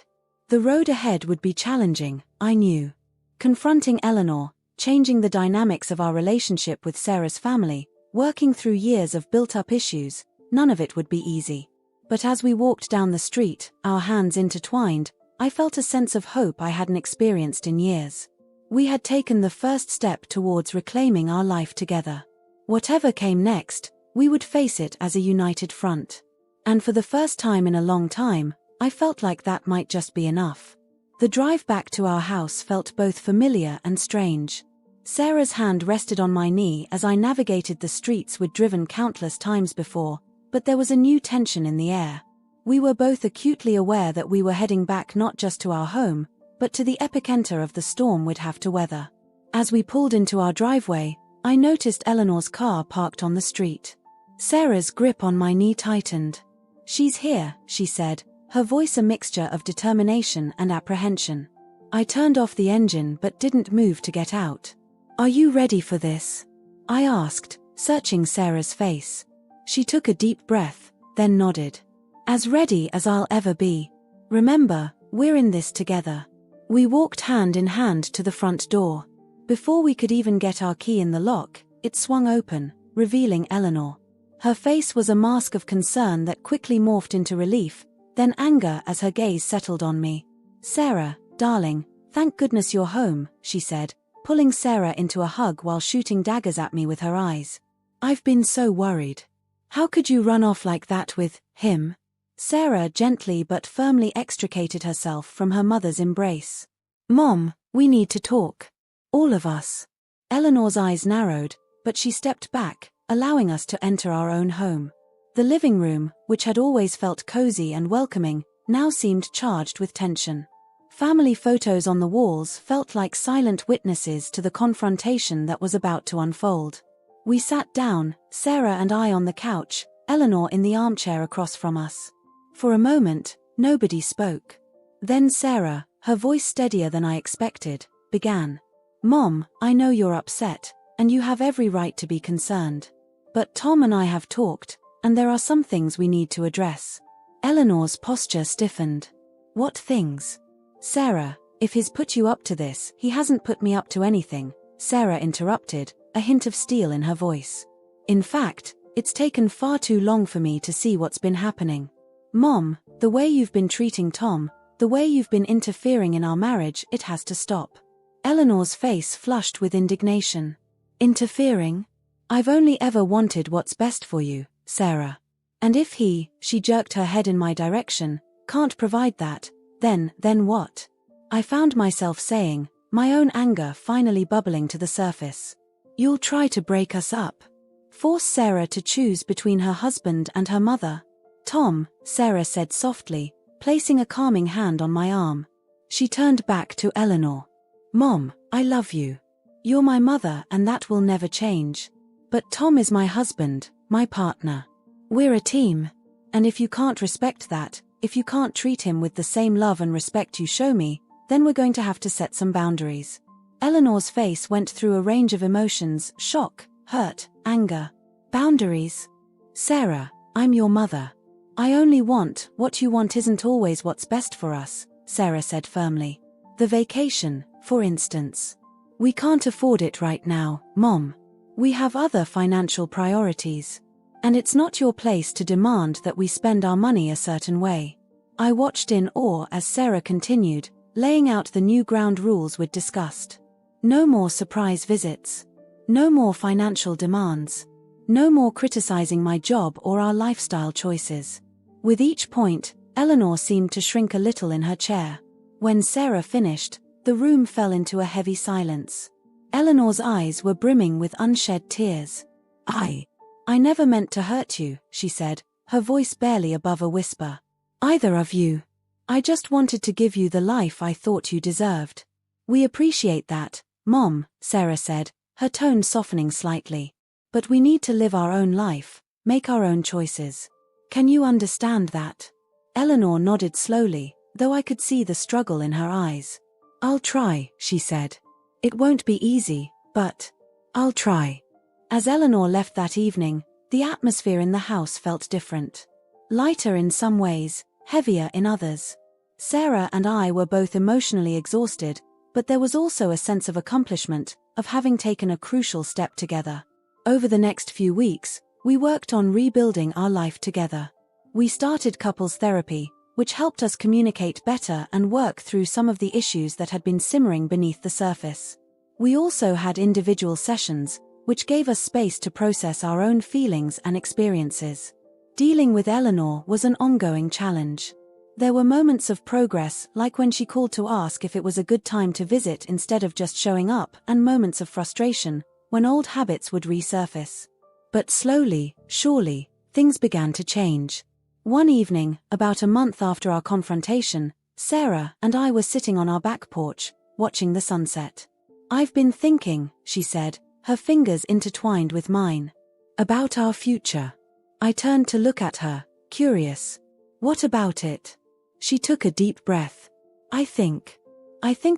The road ahead would be challenging, I knew. Confronting Eleanor, changing the dynamics of our relationship with Sarah's family, working through years of built-up issues. None of it would be easy. But as we walked down the street, our hands intertwined, I felt a sense of hope I hadn't experienced in years. We had taken the first step towards reclaiming our life together. Whatever came next, we would face it as a united front. And for the first time in a long time, I felt like that might just be enough. The drive back to our house felt both familiar and strange. Sarah's hand rested on my knee as I navigated the streets we'd driven countless times before, but there was a new tension in the air. We were both acutely aware that we were heading back not just to our home, but to the epicenter of the storm we'd have to weather. As we pulled into our driveway, I noticed Eleanor's car parked on the street. Sarah's grip on my knee tightened. "She's here," she said, her voice a mixture of determination and apprehension. I turned off the engine but didn't move to get out. "Are you ready for this?" I asked, searching Sarah's face. She took a deep breath, then nodded. "As ready as I'll ever be. Remember, we're in this together." We walked hand in hand to the front door. Before we could even get our key in the lock, it swung open, revealing Eleanor. Her face was a mask of concern that quickly morphed into relief, then anger as her gaze settled on me. "Sarah, darling, thank goodness you're home," she said, pulling Sarah into a hug while shooting daggers at me with her eyes. "I've been so worried. How could you run off like that with him?" Sarah gently but firmly extricated herself from her mother's embrace. "Mom, we need to talk. All of us." Eleanor's eyes narrowed, but she stepped back, allowing us to enter our own home. The living room, which had always felt cozy and welcoming, now seemed charged with tension. Family photos on the walls felt like silent witnesses to the confrontation that was about to unfold. We sat down, Sarah and I on the couch, Eleanor in the armchair across from us. For a moment, nobody spoke. Then Sarah, her voice steadier than I expected, began. "Mom, I know you're upset, and you have every right to be concerned. But Tom and I have talked, and there are some things we need to address." Eleanor's posture stiffened. "What things?" "Sarah, if he's put you up to this, he hasn't put me up to anything," Sarah interrupted, a hint of steel in her voice. "In fact, it's taken far too long for me to see what's been happening. Mom, the way you've been treating Tom, the way you've been interfering in our marriage, it has to stop." Eleanor's face flushed with indignation. "Interfering? I've only ever wanted what's best for you, Sarah. And if he," she jerked her head in my direction, "can't provide that, then what?" I found myself saying, my own anger finally bubbling to the surface. "You'll try to break us up? Force Sarah to choose between her husband and her mother?" "Tom," Sarah said softly, placing a calming hand on my arm. She turned back to Eleanor. "Mom, I love you. You're my mother and that will never change. But Tom is my husband, my partner. We're a team. And if you can't respect that, if you can't treat him with the same love and respect you show me, then we're going to have to set some boundaries." Eleanor's face went through a range of emotions: shock, hurt, anger. "Boundaries? Sarah, I'm your mother. I only want what you want isn't always what's best for us," Sarah said firmly. "The vacation, for instance. We can't afford it right now, Mom. We have other financial priorities. And it's not your place to demand that we spend our money a certain way." I watched in awe as Sarah continued, laying out the new ground rules we'd discussed. No more surprise visits. No more financial demands. No more criticizing my job or our lifestyle choices. With each point, Eleanor seemed to shrink a little in her chair. When Sarah finished, the room fell into a heavy silence. Eleanor's eyes were brimming with unshed tears. I never meant to hurt you," she said, her voice barely above a whisper. "Either of you. I just wanted to give you the life I thought you deserved." "We appreciate that, Mom," Sarah said, her tone softening slightly. "But we need to live our own life, make our own choices. Can you understand that?" Eleanor nodded slowly, though I could see the struggle in her eyes. "I'll try," she said. "It won't be easy, but I'll try." As Eleanor left that evening, the atmosphere in the house felt different. Lighter in some ways, heavier in others. Sarah and I were both emotionally exhausted, but there was also a sense of accomplishment, of having taken a crucial step together. Over the next few weeks, we worked on rebuilding our life together. We started couples therapy, which helped us communicate better and work through some of the issues that had been simmering beneath the surface. We also had individual sessions, which gave us space to process our own feelings and experiences. Dealing with Eleanor was an ongoing challenge. There were moments of progress, like when she called to ask if it was a good time to visit instead of just showing up, and moments of frustration, when old habits would resurface. But slowly, surely, things began to change. One evening, about a month after our confrontation, Sarah and I were sitting on our back porch, watching the sunset. "I've been thinking," she said, her fingers intertwined with mine, "about our future." I turned to look at her, curious. "What about it?" She took a deep breath. I think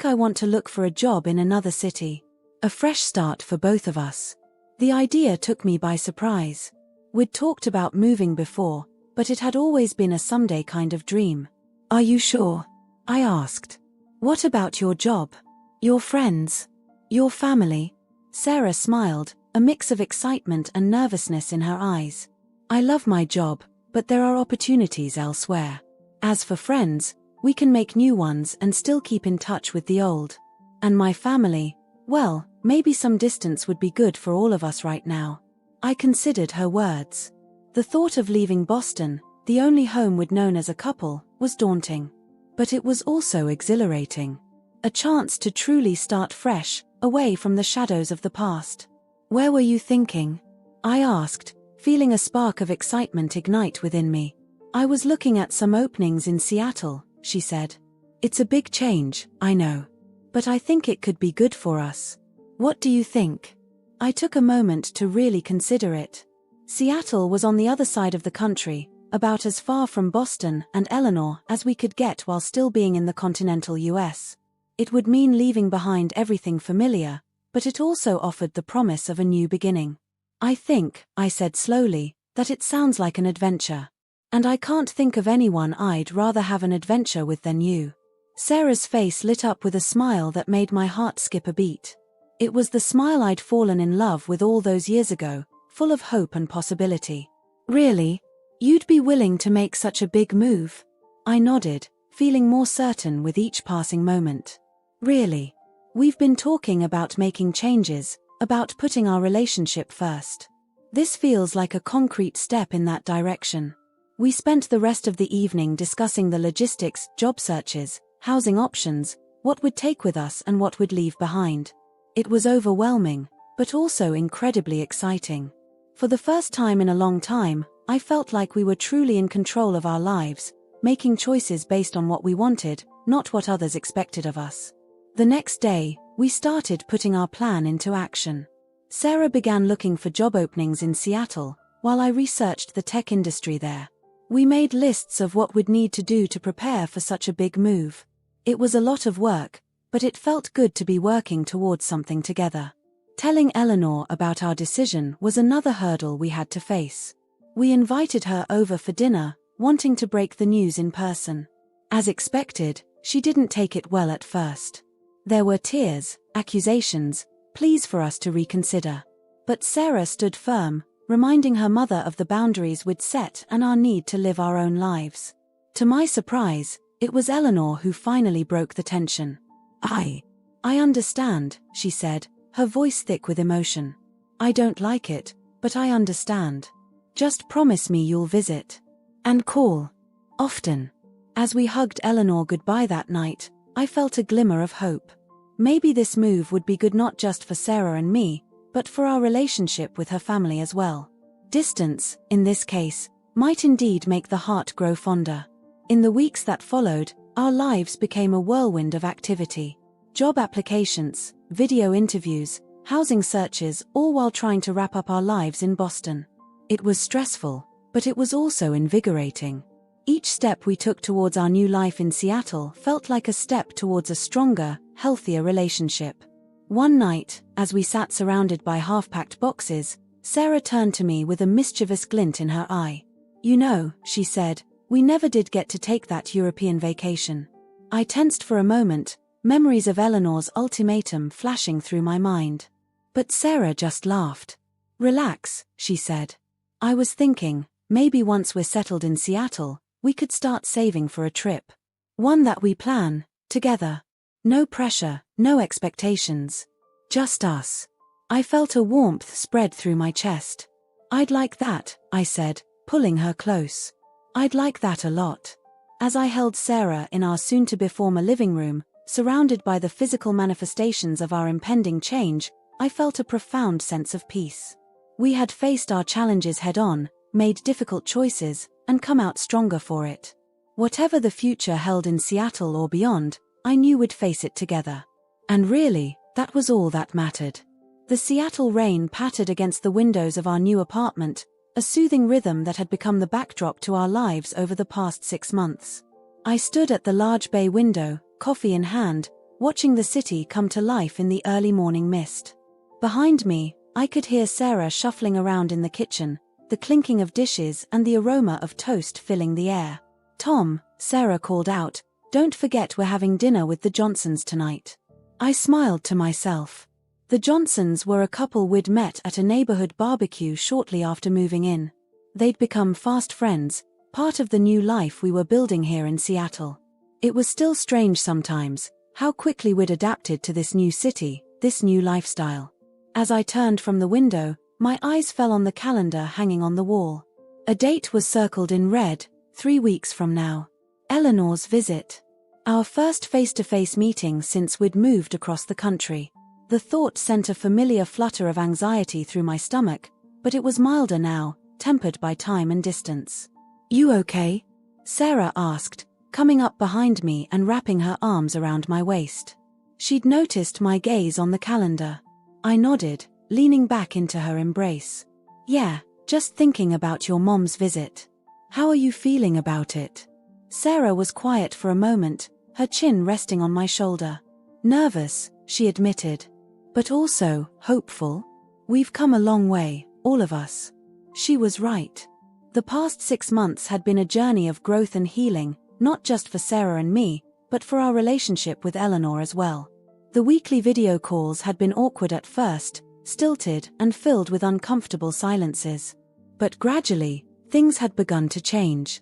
I want to look for a job in another city. A fresh start for both of us." The idea took me by surprise. We'd talked about moving before, but it had always been a someday kind of dream. "Are you sure?" I asked. "What about your job? Your friends? Your family?" Sarah smiled, a mix of excitement and nervousness in her eyes. "I love my job, but there are opportunities elsewhere. As for friends, we can make new ones and still keep in touch with the old. And my family, well, maybe some distance would be good for all of us right now." I considered her words. The thought of leaving Boston, the only home we'd known as a couple, was daunting. But it was also exhilarating. A chance to truly start fresh, away from the shadows of the past. "Where were you thinking?" I asked, feeling a spark of excitement ignite within me. "I was looking at some openings in Seattle," she said. "It's a big change, I know. But I think it could be good for us. What do you think?" I took a moment to really consider it. Seattle was on the other side of the country, about as far from Boston and Eleanor as we could get while still being in the continental US. It would mean leaving behind everything familiar, but it also offered the promise of a new beginning. "I think," I said slowly, "that it sounds like an adventure. And I can't think of anyone I'd rather have an adventure with than you." Sarah's face lit up with a smile that made my heart skip a beat. It was the smile I'd fallen in love with all those years ago, full of hope and possibility. "Really? You'd be willing to make such a big move?" I nodded, feeling more certain with each passing moment. "Really. We've been talking about making changes, about putting our relationship first. This feels like a concrete step in that direction." We spent the rest of the evening discussing the logistics, job searches, housing options, what we'd take with us and what we'd leave behind. It was overwhelming, but also incredibly exciting. For the first time in a long time, I felt like we were truly in control of our lives, making choices based on what we wanted, not what others expected of us. The next day, we started putting our plan into action. Sarah began looking for job openings in Seattle, while I researched the tech industry there. We made lists of what we'd need to do to prepare for such a big move. It was a lot of work, but it felt good to be working towards something together. Telling Eleanor about our decision was another hurdle we had to face. We invited her over for dinner, wanting to break the news in person. As expected, she didn't take it well at first. There were tears, accusations, pleas for us to reconsider. But Sarah stood firm, reminding her mother of the boundaries we'd set and our need to live our own lives. To my surprise, it was Eleanor who finally broke the tension. I understand," she said, her voice thick with emotion. "I don't like it, but I understand. Just promise me you'll visit. And call. Often." As we hugged Eleanor goodbye that night, I felt a glimmer of hope. Maybe this move would be good not just for Sarah and me, but for our relationship with her family as well. Distance, in this case, might indeed make the heart grow fonder. In the weeks that followed, our lives became a whirlwind of activity. Job applications, video interviews, housing searches, all while trying to wrap up our lives in Boston. It was stressful, but it was also invigorating. Each step we took towards our new life in Seattle felt like a step towards a stronger, healthier relationship. One night, as we sat surrounded by half-packed boxes, Sarah turned to me with a mischievous glint in her eye. "You know," she said, "we never did get to take that European vacation." I tensed for a moment, memories of Eleanor's ultimatum flashing through my mind. But Sarah just laughed. "Relax," she said. "I was thinking, maybe once we're settled in Seattle, we could start saving for a trip. One that we plan, together. No pressure, no expectations. Just us." I felt a warmth spread through my chest. "I'd like that," I said, pulling her close. "I'd like that a lot." As I held Sarah in our soon-to-be-former living room, surrounded by the physical manifestations of our impending change, I felt a profound sense of peace. We had faced our challenges head-on, made difficult choices, and come out stronger for it. Whatever the future held in Seattle or beyond, I knew we'd face it together. And really, that was all that mattered. The Seattle rain pattered against the windows of our new apartment, a soothing rhythm that had become the backdrop to our lives over the past 6 months. I stood at the large bay window, coffee in hand, watching the city come to life in the early morning mist. Behind me, I could hear Sarah shuffling around in the kitchen, the clinking of dishes and the aroma of toast filling the air. "Tom," Sarah called out, "don't forget we're having dinner with the Johnsons tonight." I smiled to myself. The Johnsons were a couple we'd met at a neighborhood barbecue shortly after moving in. They'd become fast friends, part of the new life we were building here in Seattle. It was still strange sometimes, how quickly we'd adapted to this new city, this new lifestyle. As I turned from the window, my eyes fell on the calendar hanging on the wall. A date was circled in red, 3 weeks from now. Eleanor's visit. Our first face-to-face meeting since we'd moved across the country. The thought sent a familiar flutter of anxiety through my stomach, but it was milder now, tempered by time and distance. "You okay?" Sarah asked, coming up behind me and wrapping her arms around my waist. She'd noticed my gaze on the calendar. I nodded, leaning back into her embrace. "Yeah, just thinking about your mom's visit. How are you feeling about it?" Sarah was quiet for a moment, her chin resting on my shoulder. "Nervous," she admitted. "But also, hopeful. We've come a long way, all of us." She was right. The past 6 months had been a journey of growth and healing, not just for Sarah and me, but for our relationship with Eleanor as well. The weekly video calls had been awkward at first, stilted and filled with uncomfortable silences. But gradually, things had begun to change.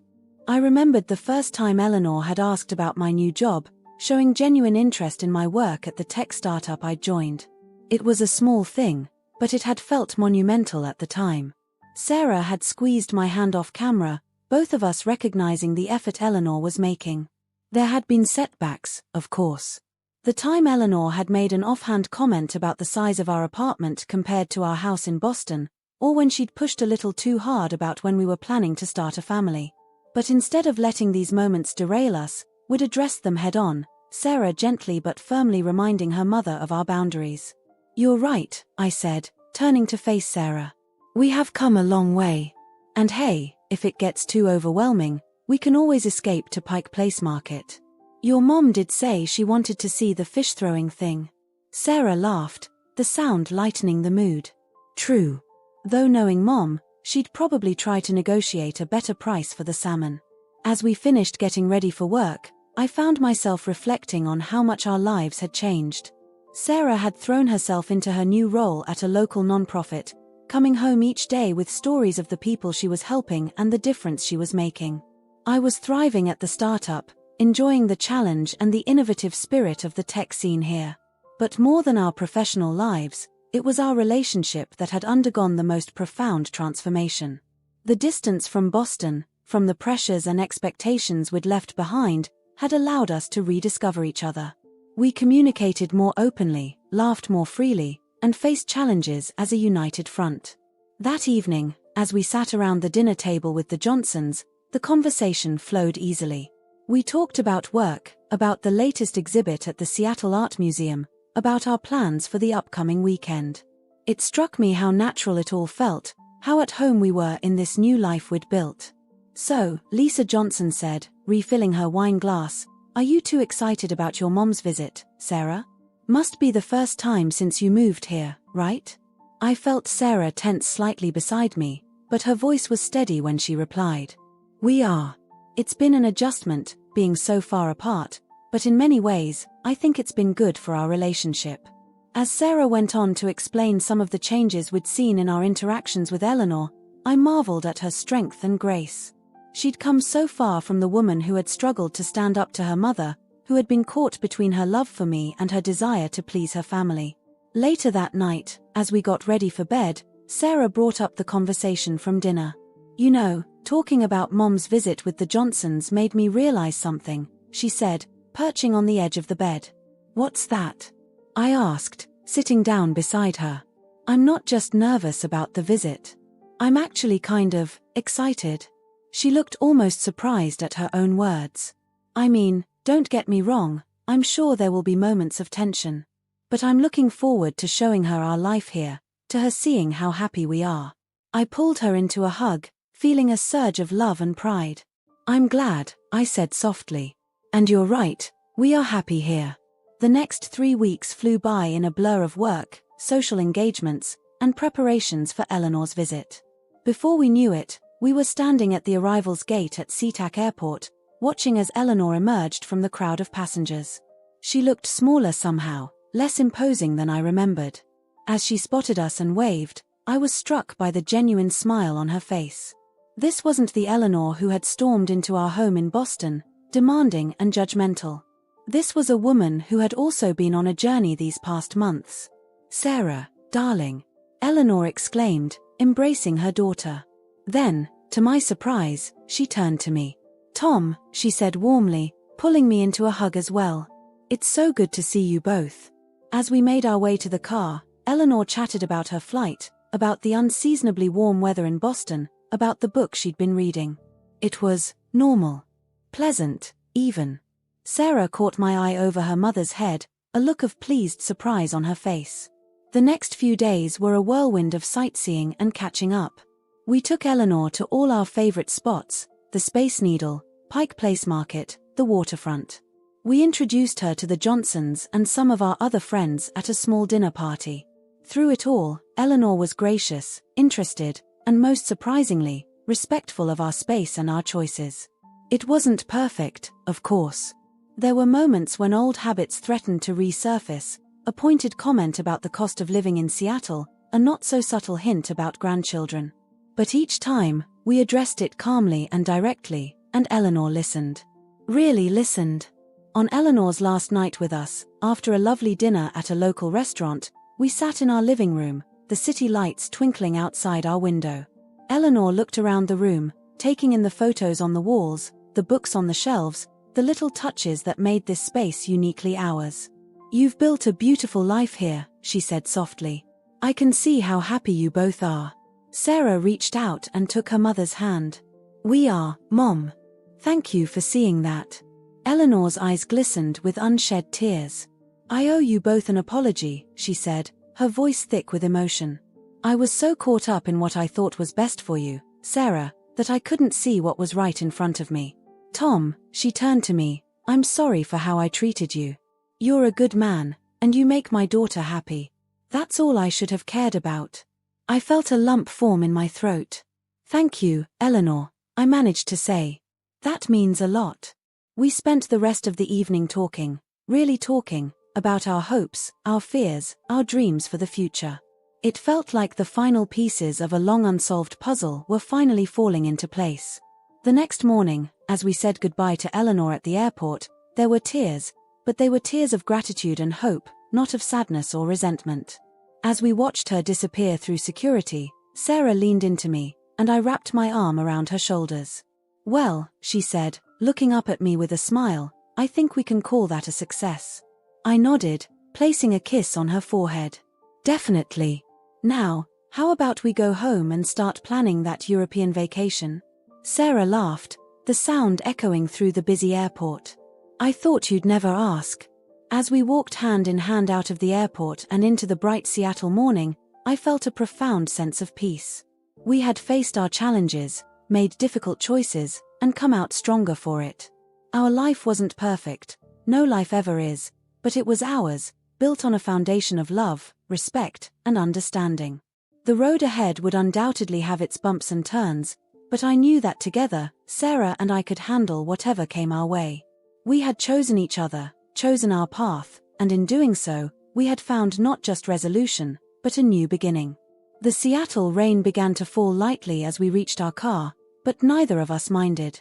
I remembered the first time Eleanor had asked about my new job, showing genuine interest in my work at the tech startup I'd joined. It was a small thing, but it had felt monumental at the time. Sarah had squeezed my hand off camera, both of us recognizing the effort Eleanor was making. There had been setbacks, of course. The time Eleanor had made an offhand comment about the size of our apartment compared to our house in Boston, or when she'd pushed a little too hard about when we were planning to start a family. But instead of letting these moments derail us, we'd addressed them head-on, Sarah gently but firmly reminding her mother of our boundaries. "You're right," I said, turning to face Sarah. "We have come a long way. And hey, if it gets too overwhelming, we can always escape to Pike Place Market. Your mom did say she wanted to see the fish-throwing thing." Sarah laughed, the sound lightening the mood. True. Though knowing Mom, she'd probably try to negotiate a better price for the salmon. As we finished getting ready for work, I found myself reflecting on how much our lives had changed. Sarah had thrown herself into her new role at a local nonprofit, coming home each day with stories of the people she was helping and the difference she was making. I was thriving at the startup, enjoying the challenge and the innovative spirit of the tech scene here. But more than our professional lives, it was our relationship that had undergone the most profound transformation. The distance from Boston, from the pressures and expectations we'd left behind, had allowed us to rediscover each other. We communicated more openly, laughed more freely, and faced challenges as a united front. That evening, as we sat around the dinner table with the Johnsons, the conversation flowed easily. We talked about work, about the latest exhibit at the Seattle Art Museum, about our plans for the upcoming weekend. It struck me how natural it all felt, how at home we were in this new life we'd built. "So," Lisa Johnson said, refilling her wine glass, "are you too excited about your mom's visit, Sarah? Must be the first time since you moved here, right?" I felt Sarah tense slightly beside me, but her voice was steady when she replied. "We are. It's been an adjustment, being so far apart, But in many ways, I think it's been good for our relationship. As Sarah went on to explain some of the changes we'd seen in our interactions with Eleanor, I marveled at her strength and grace. She'd come so far from the woman who had struggled to stand up to her mother, who had been caught between her love for me and her desire to please her family. Later that night, as we got ready for bed, Sarah brought up the conversation from dinner. "You know, talking about Mom's visit with the Johnsons made me realize something," she said, perching on the edge of the bed. "What's that?" I asked, sitting down beside her. "I'm not just nervous about the visit. I'm actually kind of excited." She looked almost surprised at her own words. "I mean, don't get me wrong, I'm sure there will be moments of tension. But I'm looking forward to showing her our life here, to her seeing how happy we are." I pulled her into a hug, feeling a surge of love and pride. "I'm glad," I said softly. "And you're right, we are happy here." The next 3 weeks flew by in a blur of work, social engagements, and preparations for Eleanor's visit. Before we knew it, we were standing at the arrivals gate at SeaTac Airport, watching as Eleanor emerged from the crowd of passengers. She looked smaller somehow, less imposing than I remembered. As she spotted us and waved, I was struck by the genuine smile on her face. This wasn't the Eleanor who had stormed into our home in Boston, demanding and judgmental. This was a woman who had also been on a journey these past months. "Sarah, darling," Eleanor exclaimed, embracing her daughter. Then, to my surprise, she turned to me. "Tom," she said warmly, pulling me into a hug as well. "It's so good to see you both." As we made our way to the car, Eleanor chatted about her flight, about the unseasonably warm weather in Boston, about the book she'd been reading. It was normal. Pleasant, even. Sarah caught my eye over her mother's head, a look of pleased surprise on her face. The next few days were a whirlwind of sightseeing and catching up. We took Eleanor to all our favorite spots, the Space Needle, Pike Place Market, the waterfront. We introduced her to the Johnsons and some of our other friends at a small dinner party. Through it all, Eleanor was gracious, interested, and most surprisingly, respectful of our space and our choices. It wasn't perfect, of course. There were moments when old habits threatened to resurface, a pointed comment about the cost of living in Seattle, a not-so-subtle hint about grandchildren. But each time, we addressed it calmly and directly, and Eleanor listened. Really listened. On Eleanor's last night with us, after a lovely dinner at a local restaurant, we sat in our living room, the city lights twinkling outside our window. Eleanor looked around the room, taking in the photos on the walls, the books on the shelves, the little touches that made this space uniquely ours. "You've built a beautiful life here," she said softly. "I can see how happy you both are." Sarah reached out and took her mother's hand. "We are, Mom. Thank you for seeing that." Eleanor's eyes glistened with unshed tears. "I owe you both an apology," she said, her voice thick with emotion. "I was so caught up in what I thought was best for you, Sarah, that I couldn't see what was right in front of me. Tom," she turned to me, "I'm sorry for how I treated you. You're a good man, and you make my daughter happy. That's all I should have cared about." I felt a lump form in my throat. "Thank you, Eleanor," I managed to say. "That means a lot." We spent the rest of the evening talking, really talking, about our hopes, our fears, our dreams for the future. It felt like the final pieces of a long unsolved puzzle were finally falling into place. The next morning, as we said goodbye to Eleanor at the airport, there were tears, but they were tears of gratitude and hope, not of sadness or resentment. As we watched her disappear through security, Sarah leaned into me, and I wrapped my arm around her shoulders. "Well," she said, looking up at me with a smile, "I think we can call that a success." I nodded, placing a kiss on her forehead. "Definitely. Now, how about we go home and start planning that European vacation?" Sarah laughed, the sound echoing through the busy airport. "I thought you'd never ask." As we walked hand in hand out of the airport and into the bright Seattle morning, I felt a profound sense of peace. We had faced our challenges, made difficult choices, and come out stronger for it. Our life wasn't perfect, no life ever is, but it was ours, built on a foundation of love, respect, and understanding. The road ahead would undoubtedly have its bumps and turns, but I knew that together, Sarah and I could handle whatever came our way. We had chosen each other, chosen our path, and in doing so, we had found not just resolution, but a new beginning. The Seattle rain began to fall lightly as we reached our car, but neither of us minded.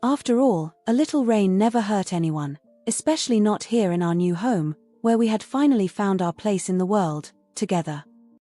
After all, a little rain never hurt anyone, especially not here in our new home, where we had finally found our place in the world, together.